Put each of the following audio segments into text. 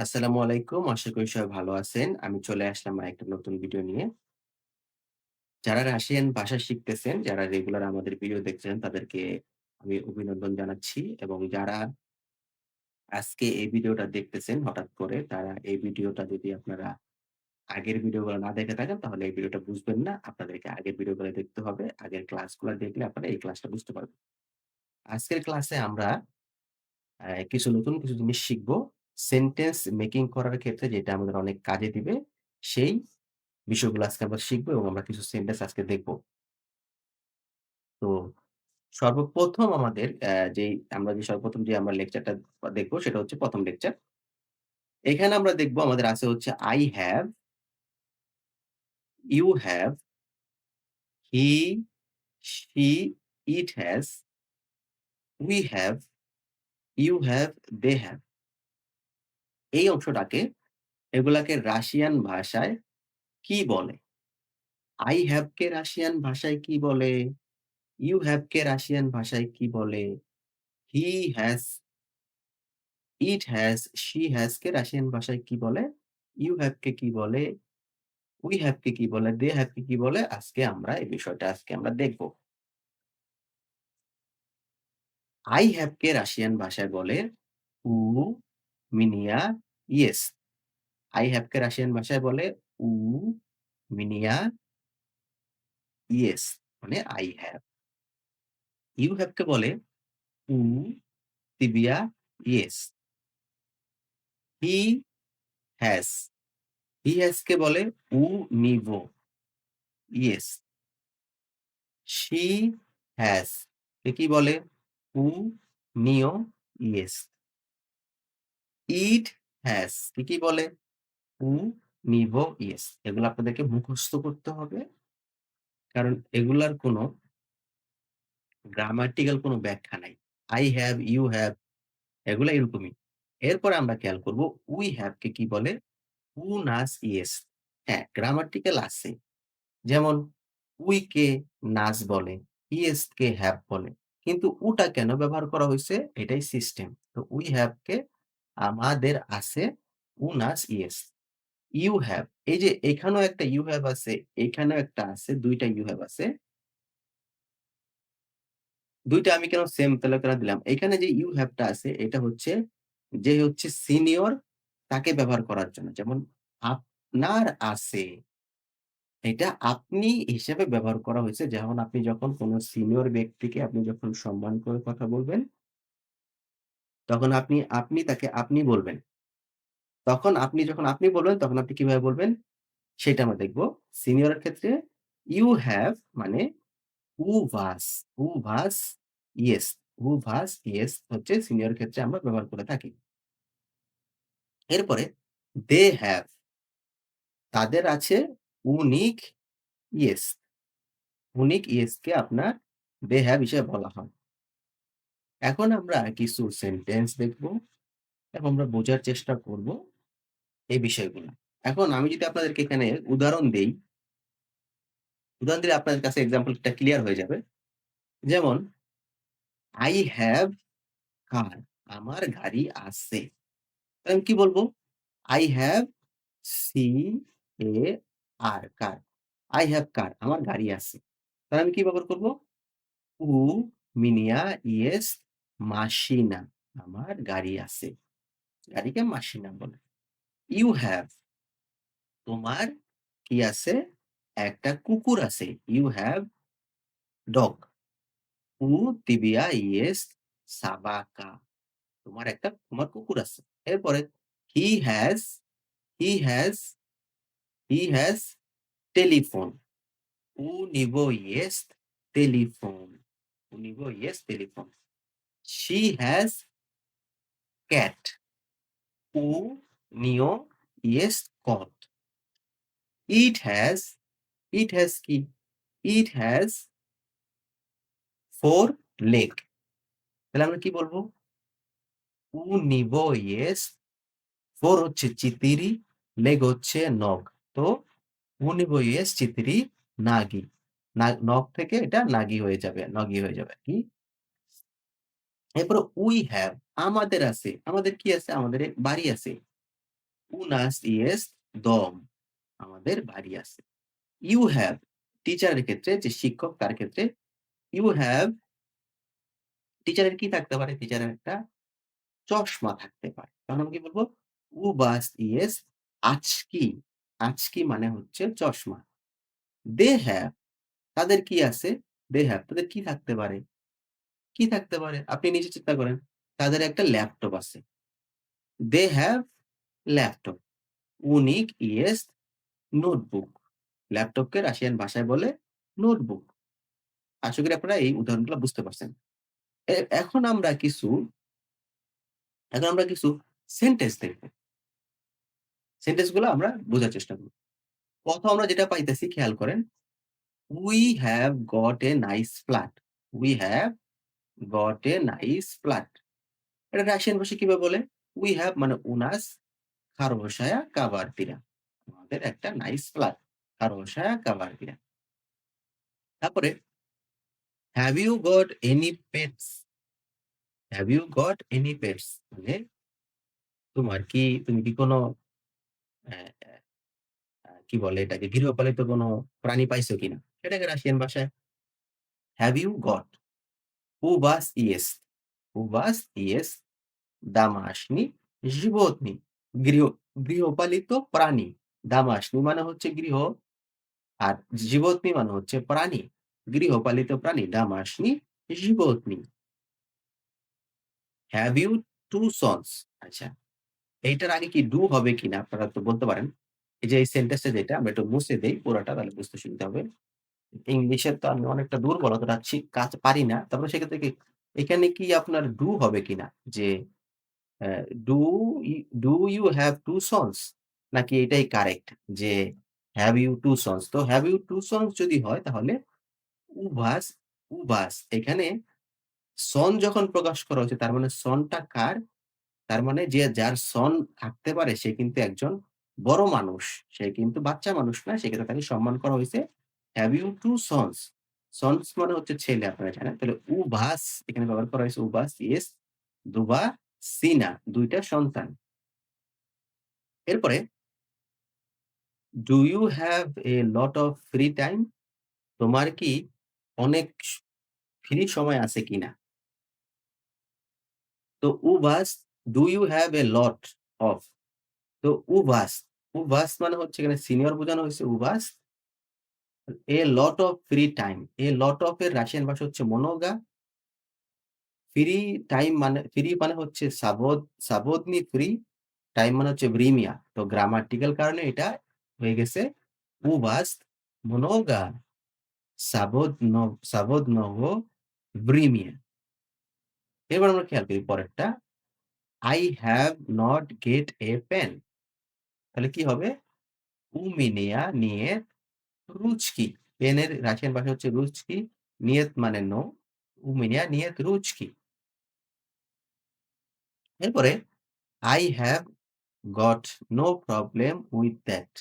আসসালামু আলাইকুম। আশা করি সবাই ভালো আছেন। আমি চলে আসলাম আরেকটা নতুন ভিডিও নিয়ে। যারা রাশিয়ান ভাষা শিখতেছেন, যারা রেগুলার আমাদের ভিডিও দেখছেন তাদেরকে আমি অভিনন্দন জানাচ্ছি এবং যারা আজকে এই ভিডিওটা দেখতেছেন হঠাৎ করে তারা এই ভিডিওটা যদি আপনারা আগের ভিডিওগুলো না দেখে থাকেন তাহলে এই ভিডিওটা বুঝবেন না। আপনাদেরকে আগের ভিডিওগুলো দেখতে হবে। আগের ক্লাসগুলা দেখলে আপনারা এই ক্লাসটা বুঝতে পারবেন। আজকের ক্লাসে আমরা কিছু জিনিস শিখব। সেন্টেন্স মেকিং করার ক্ষেত্রে যেটা আমাদের অনেক কাজে দিবে সেই বিষয়গুলো আজকে আমরা শিখব এবং আমরা কিছু সেন্টেন্স আজকে দেখব। তো সর্বপ্রথম আমাদের সর্বপ্রথম যে আমরা লেকচারটা দেখব সেটা হচ্ছে ১ম লেকচার। এখানে আমরা দেখব আমাদের আছে হচ্ছে I have, you have, he, she, it has, we have, you have, they have। এই অংশটাকে এগুলাকে রাশিয়ান ভাষায় কি বলে? I have কে রাশিয়ান ভাষায় কি বলে? You have কে রাশিয়ান ভাষায় কি বলে? He has, it has, she has K Russian ভাষায় কি বলে? You have কে কি বলে? We have কে কি বলে? They have কে কি বলে? আজকে আমরা এই বিষয়টা দেখব। I have কে রাশিয়ান ভাষায় বলে উ মিনিয়া ইয়েস। I have কে রাশিয়ান ভাষায় বলে উ মিনিয়া ইয়েস মানে I have। You have কে বলে উ তিবিয়া ইয়েস। He has, he has কে বলে উ নিভো ইয়েস। She has কে কি বলে? উ নিও ইয়েস। It has কে কি বলে? উ নিভো ইয়েস। এগুলো আপনাদেরকে মুখস্থ করতে হবে। কারণ এগুলার কোনো গ্রামাটিক্যাল কোনো ব্যাখ্যা নাই। I have, you have এগুলা এরকমই। এরপরে আমরা খেয়াল করব we have কে কি বলে? উ নাস ইয়েস। হ্যাঁ, গ্রামাটিক্যাল আছে। যেমন উই কে নাস বলে, ইয়েস কে হ্যাভ বলে। কিন্তু উটা কেন ব্যবহার করা হইছে? এটাই সিস্টেম। তো উই হ্যাভ কে আমাদের আছে উ নাস ইয়েস। ইউ হ্যাভ এই যে এখানেও একটা ইউ হ্যাভ আছে, এখানেও একটা আছে, ২ টা ইউ হ্যাভ আছে। ২ টা আমি কেন সেম তাহলে কেন দিলাম? এখানে যে ইউ হ্যাভ টা আছে এটা হচ্ছে যে হচ্ছে সিনিয়র তাকে ব্যবহার করার জন্য। যেমন আপনার আছে। এটা আপনি হিসেবে ব্যবহার করা হয়েছে। যেমন আপনি যখন কোন সিনিয়র ব্যক্তিকে আপনি যখন সম্মান করে কথা বলবেন, তখন আপনি তাকে আপনি বলবেন। তখন আপনি যখন আপনি বলবেন, তখন আপনি কিভাবে বলবেন? সেটা আমরা দেখব। সিনিয়রের ক্ষেত্রে ইউ হ্যাভ মানে who was, who was yes, who was yes হচ্ছে সিনিয়র ক্ষেত্রে আমরা ব্যবহার করে থাকি। এরপরে they have তাদের আছে unique yes, unique yes কে আপনার they have হিসেবে বলা হয়। এখন আমরা কিছু সেন্টেন্স দেখব এবং আমরা বোঝার চেষ্টা করব এই বিষয়গুলা। এখন আমি যদি আপনাদেরকে এখানে উদাহরণ দেই, উদাহরণ দিলে আপনাদের কাছে এক্সাম্পলটা ক্লিয়ার হয়ে যাবে। যেমন I have car আমার গাড়ি আছে। তাহলে আমি কি বলব? I have C A R কার। I have car আমার গাড়ি আছে। তাহলে আমি কি ব্যবহার করব? উ মিনিয়া ইয়েস মাসিনা আমার গাড়ি আছে। গাড়িকে মাসিনা বলে। You have তোমার কি আছে? একটা কুকুর আছে। You have dog. উ তিবিয়া ইয়েস সাবাকা তোমার কুকুর আছে। এরপরে he has he has he has telephone. Univo jest telephone. Univo jest telephone. She has cat. Unio jest cat. It has it has কি? It has 4 leg। তাহলে আমরা কি বলবো? Univo jest 4 হচ্ছে চিতিরি, leg হচ্ছে নখ। তো উনিভো jest চিতিরি নাগি। নখ থেকে এটা নাগি হয়ে যাবে, নগি হয়ে যাবে। কি? এরপরে উই হ্যাভ আমাদের আছে। আমাদের কি আছে? আমাদের বাড়ি আছে। উনাস ইয়েস্ট দম। আমাদের বাড়ি আছে। ইউ হ্যাভ টিচারের ক্ষেত্রে যে শিক্ষক তার ক্ষেত্রে ইউ হ্যাভ টিচারের কি থাকতে পারে? টিচারের একটা চশমা থাকতে পারে। তখন আমরা কি বলব? উ বাস ইয়েস আচকি। আচকি মানে হচ্ছে চশমা। দে হ্যাভ তাদের কি আছে? দে হ্যাভ তাদের কি থাকতে পারে? কি থাকতে পারে? আপনি নিজে চিন্তা করেন। তাদের একটা ল্যাপটপ আছে। They have laptop. উনিক ইয়েস নোটবুক। ল্যাপটপকে রাশিয়ান ভাষায় বলে নোটবুক। আশা করি আপনারা এই উদাহরণগুলো বুঝতে পারছেন। এ এখন আমরা কিছু এখন আমরা কিছু সেন্টেন্স দেখব। সেন্টেন্স গুলো আমরা বোঝার চেষ্টা করব। ১ম আমরা যেটা পাইতেছি খেয়াল করেন। "We have got a nice flat." We have got a nice flat. এটা রাশিয়ান ভাষায় কিভাবে বলে? We have মানে "উ নাস" "хорошая квартира." আমাদের একটা নাইস ফ্ল্যাট। "хорошая квартира." তারপরে "Have you got any pets?" Have you got any pets? মানে তুমি কি কোনো অ্যা অ্যা কি বলে এটাকে? গৃহপালিত কোনো প্রাণী পাইছো কিনা? এটাকে রাশিয়ান ভাষায় "Have you got?" "У вас есть." "У вас есть домашний животный." গৃহ গৃহপালিত প্রাণী। দামাশনি মানে হচ্ছে গৃহ, আর животный মানে হচ্ছে প্রাণী। গৃহপালিত প্রাণী দামাশনি животный. "Have you 2 sons?" আচ্ছা, এইটার আগে কি ডু হবে কিনা আপনারা তো বলতে পারেন। এই যে এই সেন্টেন্সটা যেটা আমরা একটু মুছে দেই পুরাটা তাহলে বুঝতে সুবিধা হবে। ইংলিশে তো আমি অনেকটা দুর্বল অতটা কাজ পারি না। তারপরে সেক্ষেত্রে কি এখানে কি আপনার ডু হবে কিনা? যে অ্যা ডু ই ডু ইউ হ্যাভ 2 সন্স? নাকি এটাই কারেক্ট যে হ্যাভ ইউ 2 সন্স? তো হ্যাভ ইউ 2 সন্স যদি হয় তাহলে উভাস, উভাস এখানে সন যখন প্রকাশ করা হয়েছে তার মানে সনটা কার? তার মানে যে যার সন থাকতে পারে সে কিন্তু একজন বড় মানুষ। সে কিন্তু বাচ্চা মানুষ না। সেক্ষেত্রে তাকে সম্মান করা হইছে হ্যাভ ইউ 2 সন্স? সন্স মানে হচ্ছে ছেলে আপনারা জানেন। তাহলে উভাস এখানে ব্যবহার করা হয়েছে উভাস ইয়েস, দুবা, সিনা ২ টা সন্তান। এরপরে do you have a lot of free time? তোমার কি অনেক ফ্রি সময় আছে কিনা? তো উভাস do you have a lot of তো উভাস, উভাস মানে হচ্ছে এখানে সিনিয়র বোঝানো হয়েছে উভাস। A lot of free time. A lot of এর রাশিয়ান ভাষা হচ্ছে মনোগা। ফ্রি টাইম মানে ফ্রি মানে হচ্ছে সাবোদনি ফ্রি, টাইম মানে হচ্ছে ভ্রিমিয়া। তো গ্রামাটিক্যাল কারণে এটা হয়ে গেছে উভাস মনোগা সাবোদনোগো ভ্রিমিয়া। এবার আমরা খেয়াল করি পরেরটা। I have not get a pen. তাহলে কি হবে? উ মিনিয়া নিয়ে রুচকি। পেনের রাশিয়ান ভাষা হচ্ছে রুচকি। নিয়েত মানে নো। উ মিনিয়া নিয়েত রুচকি। এরপরে I have got no problem with that.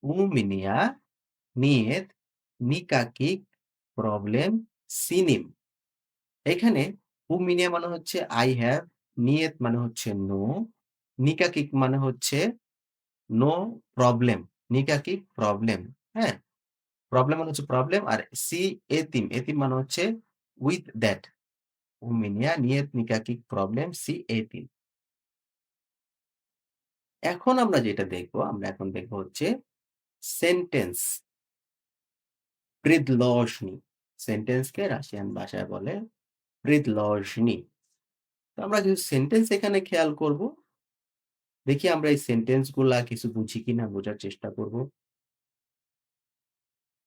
উ মিনিয়া নিয়েত নিকাকিক প্রবলেম সিনিম। এখানে উ মিনিয়া মানে হচ্ছে I have, নিয়েত মানে হচ্ছে নো, নিকাকিক মানে হচ্ছে নো প্রবলেম। নিকাকিক প্রবলেম। হ্যাঁ? প্রবলেম মানে হচ্ছে প্রবলেম আর সি এতিম, এতিম মানে হচ্ছে with that. উমিনিয়া নিয়েত নিকাকিক প্রবলেম সি এতিম। এখন আমরা যেটা দেখব, আমরা এখন দেখব হচ্ছে সেন্টেন্স প্রিদলশনি। সেন্টেন্সকে রাশিয়ান ভাষায় বলে প্রিদলশনি। তো আমরা কিছু সেন্টেন্স এখানে খেয়াল করব। দেখি আমরা এই সেন্টেন্স গুলা কিছু বুঝি কিনা বোঝার চেষ্টা করব।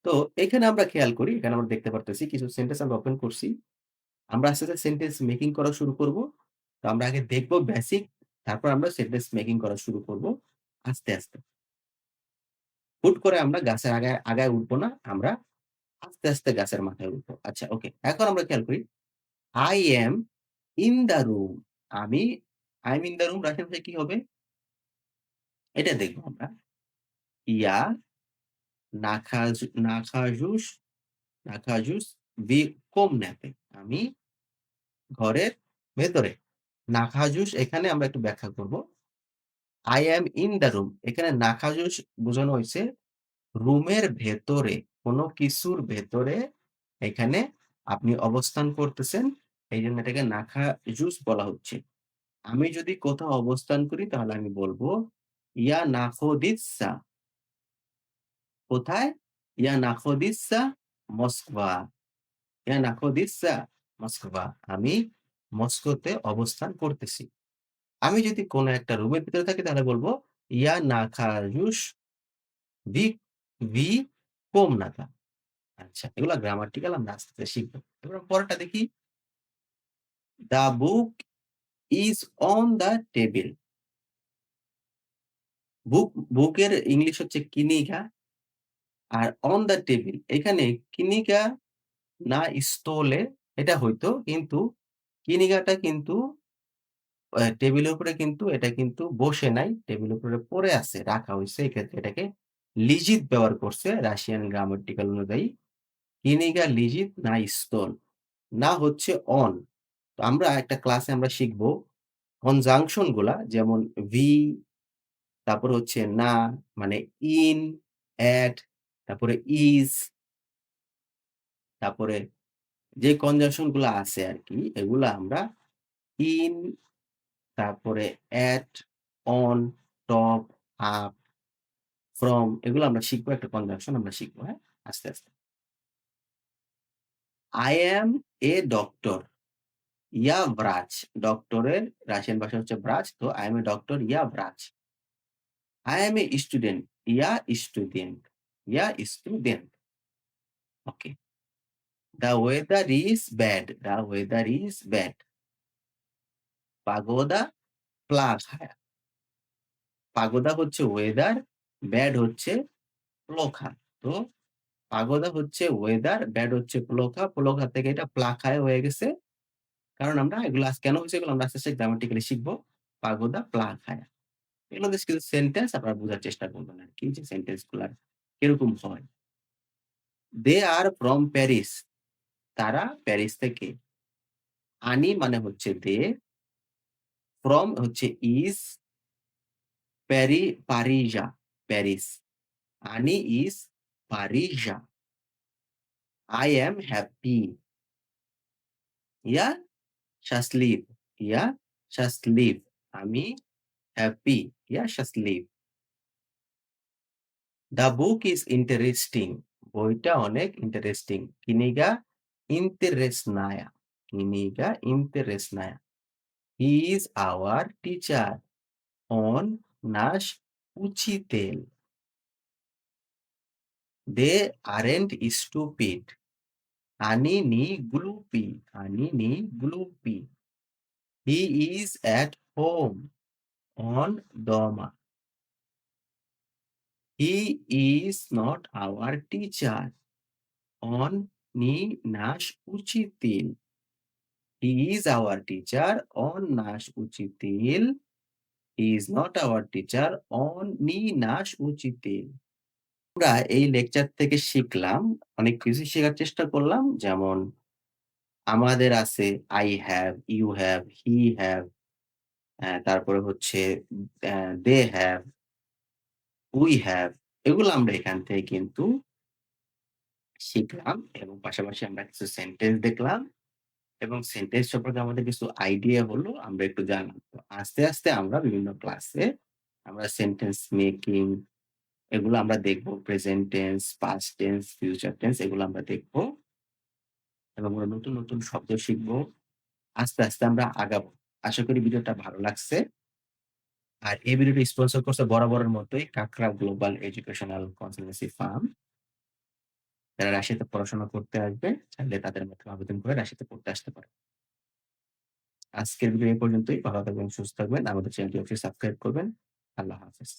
তো এখানে আমরা খেয়াল করি, এখানে আমরা দেখতে পারতেছি কিছু সেন্টেন্স আমরা ওপেন করছি। আমরা আস্তে, আস্তে সেন্টেন্স মেকিং করা শুরু করব। তো আমরা আগে দেখব বেসিক, তারপর আমরা সেন্টেন্স মেকিং করা শুরু করব আস্তে, আস্তে। হুট করে আমরা গাছের আগায় উঠবো না। আমরা আস্তে, আস্তে গাছের মাথায় উঠবো। আচ্ছা ওকে। এখন আমরা খেয়াল করি I am in the room. আমি I am in the room Russian ভাষায় কি হবে? এটা দেখব আমরা। ইয়া নাখাজুস নাখাজুস komnate. আমি ঘরের ভেতরে। নাখাজুস এখানে আমরা একটু ব্যাখ্যা করব। I am in the room এখানে নাখাজুস বোঝানো হইছে রুমের ভেতরে, কোন কিছুর ভেতরে এখানে আপনি অবস্থান করতেছেন। এইজন্য এটাকে নাখাজুস বলা হচ্ছে। আমি যদি কোথাও অবস্থান করি তাহলে আমি বলব, ইয়া নাখোদিসা। কোথায়? ইয়া নাখোদিসা মস্কবা। ইয়া নাখোদিসা মস্কবা। আমি মস্কোতে অবস্থান করতেছি। আমি যদি কোন একটা রুমের ভিতরে থাকি তাহলে বলব, ইয়া নাখাজুস ভি ভি কোমনাতা। আচ্ছা, এগুলা গ্রামাটিক্যাল আমরা আস্তে, আস্তে শিখব। এবার পরেরটা দেখি। The book is on the table. বুকের ইংলিশ হচ্ছে কিনিগা আর অন দ্যা টেবিল এখানে কিনিগা না স্থলে এটা হইতো কিন্তু কিনিগাটা কিন্তু টেবিলের উপরে কিন্তু এটা কিন্তু বসে নাই। টেবিলের উপরে পড়ে আছে, রাখা হইছে। এক্ষেত্রে এটাকে লিজিত ব্যবহার করছে রাশিয়ান গ্রামাটিক্যাল অনুযায়ী। কিনিগা লিজিত না স্তোন। না হচ্ছে অন। তো আমরা একটা ক্লাসে আমরা শিখব কনজাংশন গুলা যেমন ভি, তারপর হচ্ছে না মানে ইন, এট, তারপরে ইজ, তারপরে যে কনজাংশন গুলা আছে আরকি এগুলা আমরা ইন, তারপরে এট, অন, টপ, আপ, ফ্রম এগুলো আমরা শিখবো। একটা কনজাংশন আমরা শিখবো, হ্যাঁ? আস্তে, আস্তে। I am a doctor, ইয়া ভ্রাচ। ডক্টরের রাশিয়ান ভাষা হচ্ছে ভ্রাচ। তো I am a doctor, ইয়া ভ্রাচ। I am a student, ইয়া স্টুডেন্ট, ইয়া student. Okay. The weather is bad, the weather is bad. পাগোদা প্লাখায়া। পাগোদা হচ্ছে ওয়েদার, ব্যাড হচ্ছে প্লোখা। তো পাগোদা হচ্ছে ওয়েদার, ব্যাড হচ্ছে প্লোখা। প্লোখা থেকে এটা প্লাখায় হয়ে গেছে। কারণ আমরা এগুলো কেন হইছে এগুলো আমরা আস্তে, আস্তে গ্রামাটিক্যালি শিখবো। পাগোদা প্লাখায়া। এগুলো বেশ কিছু সেন্টেন্স আপনারা বোঝার চেষ্টা করবেন আরকি যে সেন্টেন্স গুলা কিরকম হয়। They are from Paris. তারা প্যারিস থেকে। আনি মানে হচ্ছে দে, ফ্রম হচ্ছে ইজ, পারিজা, প্যারিস। আনি ইজ পারিজা। I am happy. ইয়া শাসলিভ, ইয়া শাসলিভ। আমি হ্যাপি, ইয়া শাসলিভ। The book is interesting. বইটা অনেক ইন্টারেস্টিং। কিনিগা ইন্তেরেসনায়া। কিনিগা ইন্তেরেসনায়া। হি ইজ আওয়ার টিচার অন নাস উচিতেল। দে আরেন্ট স্টুপিড। আনি নি গ্লুপি, আনি নি গ্লুপি। He is at home on Doma. He is not our teacher on Ni Nash Uchitil. He is our teacher on Nash Uchitil. He is not our teacher on Ni Nash Uchitil. আমরা এই lecture থেকে শিখলাম, অনেক কিছু শেখার চেষ্টা করলাম। যেমন আমাদের আছে I have, you have, he have, তারপরে হচ্ছে they have, we have এগুলো আমরা এখান থেকে কিন্তু শিখলাম এবং পাশাপাশি আমরা কিছু সেন্টেন্স দেখলাম এবং সেন্টেন্স সম্পর্কে আমাদের কিছু আইডিয়া হলো, আমরা একটু জানলাম। তো আস্তে, আস্তে আমরা বিভিন্ন ক্লাসে আমরা সেন্টেন্স মেকিং এগুলো আমরা দেখব। Present tense, past tense, future tense এগুলো আমরা দেখব এবং আমরা নতুন, নতুন শব্দ শিখব। আস্তে, আস্তে আমরা আগাবো। আশা করি ভিডিওটা ভালো লাগছে। আর এই ভিডিওটি স্পন্সর করছে বরাবরের মতোই কাকড়া গ্লোবাল এডুকেশনাল কনসালটেন্সি ফার্ম। যারা রাশিয়াতে পড়াশোনা করতে আসবে, চাইলে তাদের মাধ্যমে আবেদন করে রাশিয়াতে পড়তে আসতে পারে। আজকের ভিডিও এই পর্যন্তই। ভালো থাকবেন, সুস্থ থাকবেন। আমাদের চ্যানেলটি অবশ্যই সাবস্ক্রাইব করবেন। আল্লাহ হাফেজ।